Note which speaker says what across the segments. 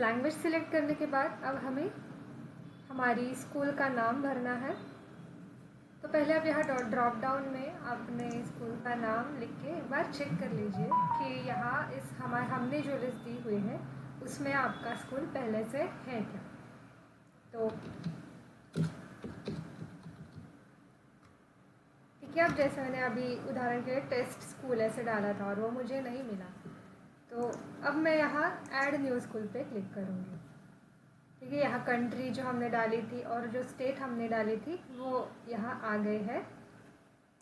Speaker 1: Language select करने के बाद अब हमें हमारी स्कूल का नाम भरना है। तो पहले आप यहाँ ड्रॉप डाउन में अपने स्कूल का नाम लिख के एक बार चेक कर लीजिए कि यहाँ हमने जो लिस्ट दी हुई है उसमें आपका स्कूल पहले से है क्या। तो ठीक है, अब जैसे मैंने अभी उदाहरण के लिए टेस्ट स्कूल ऐसे डाला था और वो मुझे नहीं मिला, तो अब मैं यहाँ ऐड न्यू स्कूल पे क्लिक करूँगी। ठीक है, यहाँ कंट्री जो हमने डाली थी और जो स्टेट हमने डाली थी वो यहाँ आ गए है।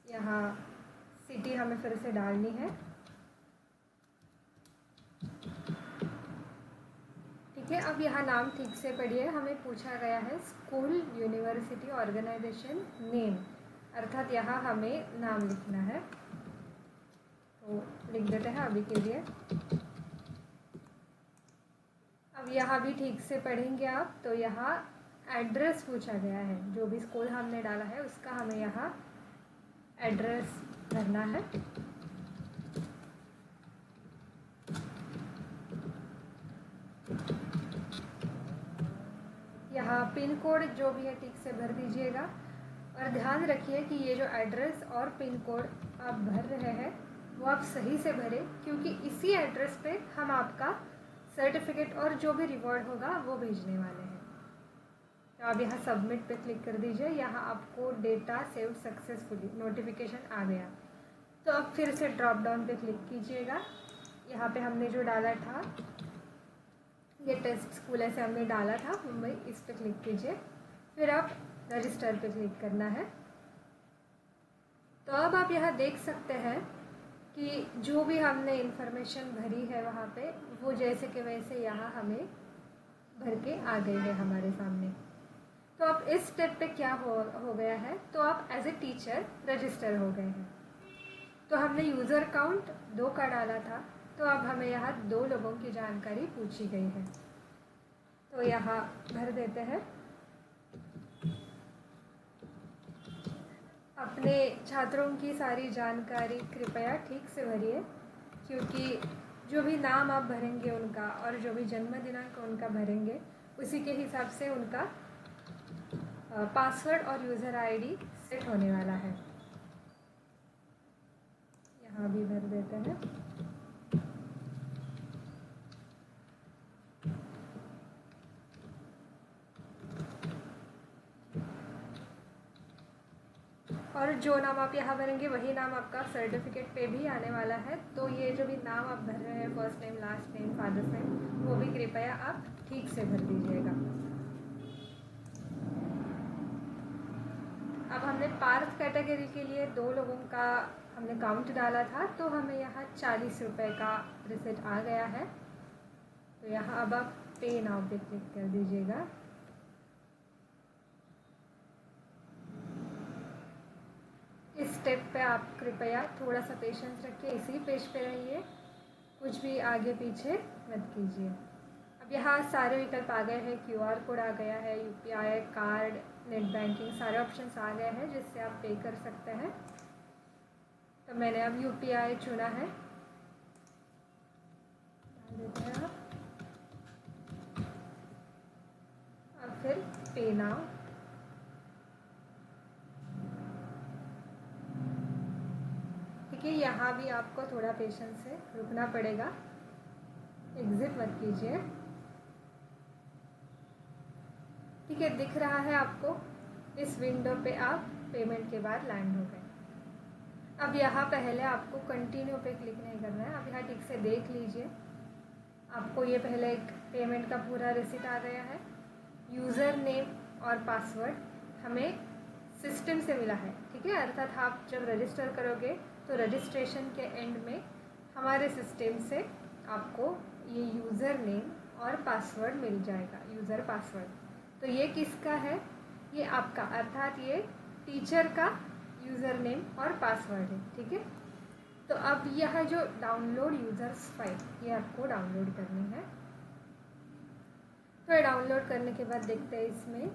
Speaker 1: यहाँ सिटी हमें फिर से डालनी है। ठीक है, अब यहाँ नाम ठीक से पढ़िए। हमें पूछा गया है स्कूल यूनिवर्सिटी ऑर्गेनाइजेशन नेम, अर्थात यहाँ हमें नाम लिखना है। तो लिख देते हैं अभी के लिए। अब यहाँ भी ठीक से पढ़ेंगे आप, तो यहाँ एड्रेस पूछा गया है, जो भी स्कूल हमने डाला है उसका हमें यहाँ एड्रेस भरना है। यहाँ पिन कोड जो भी है ठीक से भर दीजिएगा और ध्यान रखिए कि ये जो एड्रेस और पिन कोड आप भर रहे हैं वो आप सही से भरें, क्योंकि इसी एड्रेस पे हम आपका सर्टिफिकेट और जो भी रिवॉर्ड होगा वो भेजने वाले हैं। तो आप यहाँ सबमिट पे क्लिक कर दीजिए। यहाँ आपको डेटा सेव सक्सेसफुली नोटिफिकेशन आ गया। तो अब फिर से ड्रॉप डाउन पे क्लिक कीजिएगा। यहाँ पे हमने जो डाला था ये टेस्ट स्कूल ऐसे हमने डाला था मुंबई, इस पे क्लिक कीजिए। फिर आप रजिस्टर पे क्लिक करना है। तो अब आप यहाँ देख सकते हैं कि जो भी हमने इंफॉर्मेशन भरी है वहाँ पे वो जैसे कि वैसे यहाँ हमें भर के आ गई है हमारे सामने। तो अब इस स्टेप पे क्या हो गया है, तो आप एज ए टीचर रजिस्टर हो गए हैं। तो हमने यूज़र काउंट 2 का डाला था, तो अब हमें यहाँ 2 लोगों की जानकारी पूछी गई है। तो यहाँ भर देते हैं। अपने छात्रों की सारी जानकारी कृपया ठीक से भरिए, क्योंकि जो भी नाम आप भरेंगे उनका और जो भी जन्म दिनांक उनका भरेंगे उसी के हिसाब से उनका पासवर्ड और यूज़र आईडी सेट होने वाला है। यहाँ भी भर देते हैं। और जो नाम आप यहाँ भरेंगे वही नाम आपका सर्टिफिकेट पे भी आने वाला है। तो ये जो भी नाम आप भर रहे हैं, first name, last name, father's name, वो भी कृपया आप ठीक से भर दीजिएगा। अब हमने पार्थ कैटेगरी के लिए 2 लोगों का हमने काउंट डाला था, तो हमें यहाँ 40 रुपये का रिसिप्ट आ गया है। तो यहाँ अब आप पे नाउ पे क्लिक कर दीजिएगा। इस स्टेप पे आप कृपया थोड़ा सा पेशेंस रखिए, इसी पेज पे रहिए, कुछ भी आगे पीछे मत कीजिए। अब यहाँ सारे विकल्प आ गए हैं, QR कोड आ गया है, UPI, कार्ड, नेट बैंकिंग, सारे ऑप्शंस आ गए हैं जिससे आप पे कर सकते हैं। तो मैंने अब UPI चुना है, देते हैं आप। अब फिर पे नाउ। ठीक है, यहाँ भी आपको थोड़ा पेशेंस से रुकना पड़ेगा, एग्जिट मत कीजिए। ठीक है, दिख रहा है आपको इस विंडो पे आप पेमेंट के बाद लैंड हो गए। अब यहाँ पहले आपको कंटिन्यू पे क्लिक नहीं करना है। अब यहाँ ठीक से देख लीजिए, आपको ये पहले एक पेमेंट का पूरा रिसीट आ गया है। यूज़र नेम और पासवर्ड हमें सिस्टम से मिला है। ठीक है, अर्थात आप जब रजिस्टर करोगे तो रजिस्ट्रेशन के एंड में हमारे सिस्टम से आपको ये यूज़र नेम और पासवर्ड मिल जाएगा, यूज़र पासवर्ड। तो ये किसका है, ये आपका, अर्थात ये टीचर का यूज़र नेम और पासवर्ड है। ठीक है, तो अब यह जो डाउनलोड यूज़र्स फाइल, ये आपको डाउनलोड करनी है। तो ये डाउनलोड करने के बाद देखते हैं इसमें